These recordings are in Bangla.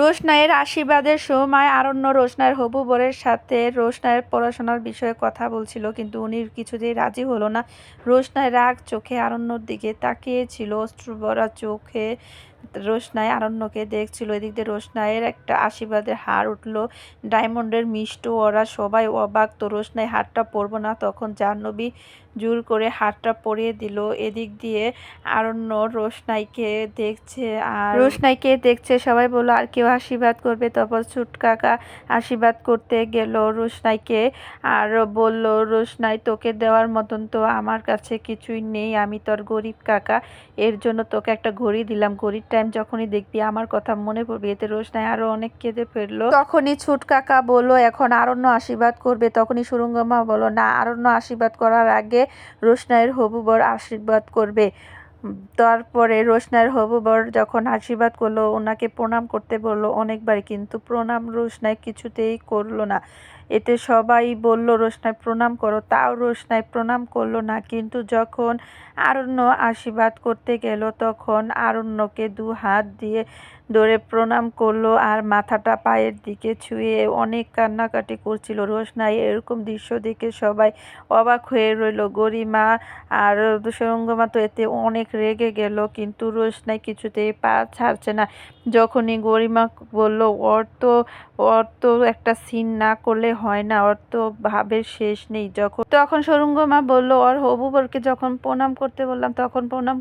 রোশনাইয়ের আশীর্বাদের সময় আরণ্য রোশনাইয়ের হবু বরের সাথে রোশনাইয়ের পড়াশোনার বিষয়ে কথা বলছিল, কিন্তু উনি কিছুতেই রাজি হলো না। রোশনাই রাগ চোখে আরণ্যর দিকে তাকিয়েছিল, অশ্রুভরা চোখে রোশনাই আরণ্যকে দেখছিল। এদিক দিয়ে রোশনাইয়ের একটা আশীর্বাদের হার উঠল, ডায়মন্ডের মিষ্ট। ওরা সবাই অবাক। তো রোশনাই হারটা পরবো না, তখন জাহ্নবী জোর করে হারটা পরিয়ে দিল। এদিক দিয়ে আরণ্য রোশনাইকে দেখছে, সবাই বলল আর কেউ আশীর্বাদ করবে। তারপর ছোট কাকা আশীর্বাদ করতে গেল রোশনাইকে, আর বলল রোশনাই তোকে দেওয়ার মতন তো আমার কাছে কিছুই নেই, আমি তোর গরিব কাকা, এর জন্য তোকে একটা ঘড়ি দিলাম, ঘড়ির টাইম যখনই দেখবি আমার কথা মনে পড়বে। এতে রোশনাই আরো অনেক কেঁদে ফেললো। তখনই ছোট কাকা বলল এখন আরণ্য আশীর্বাদ করবে। তখনই সুরঙ্গমা বলল না, আরণ্য আশীর্বাদ করার আগে রোশনাইয়ের হবু বর আশীর্বাদ করবে। তারপরে রোশনাইয়ের হবু বর যখন আশীর্বাদ করলো, ওনাকে প্রণাম করতে বললো অনেকবার, কিন্তু প্রণাম রোশনাই কিছুতেই করলো না। এতে সবাই বলল রোশনাই প্রণাম করো, তাও রোশনাই প্রণাম করলো না। কিন্তু যখন আরণ্য আশীর্বাদ করতে গেল, তখন আরণ্যকে দু হাত দিয়ে ধরে প্রণাম করলো আর মাথাটা পায়ের দিকে ছুঁয়ে অনেক কান্নাকাটি করছিল। রোশনাই এরকম দৃশ্য দেখে সবাই অবাক হয়ে রইল। গরিমা আর সুরঙ্গমা তো এতে অনেক রেগে গেল, কিন্তু রোশনাই কিছুতেই পা ছাড়ছে না। যখনই গরিমা বলল ওর তো একটা সিন না করলে হয় না, ওর তো ভাবের শেষ নেই, তখন সুরঙ্গমা বলল ওর হবু বরকে যখন প্রণাম করতে বললাম তখন প্রণাম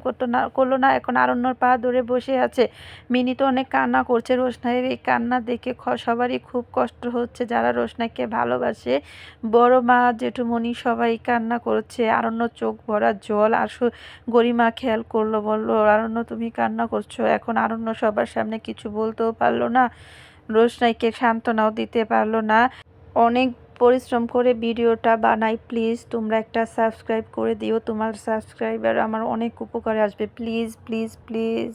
করলো না, এখন আরণ্যর পা ধরে বসে আছে। মিনি তো অনেক কান্না করছে। রোশনাইয়ের এই কান্না দেখে সবারই খুব কষ্ট হচ্ছে, যারা রোশনাইকে ভালোবাসে। বড় মা, জেঠুমনি সবাই কান্না করছে। আরণ্য চোখ ভরা জল। আর গরিমা খেয়াল করলো, বলল আরণ্য তুমি কান্না করছো। এখন আরণ্য সবার সামনে কিছু বলতেও পারলো না, রোশনাইকে সান্ত্বনাও দিতে পারলো না। অনেক পরিশ্রম করে ভিডিওটা বানাই, প্লিজ তোমরা একটা সাবস্ক্রাইব করে দিও, তোমার সাবস্ক্রাইবার আমার অনেক উপকারে আসবে, প্লিজ প্লিজ প্লিজ।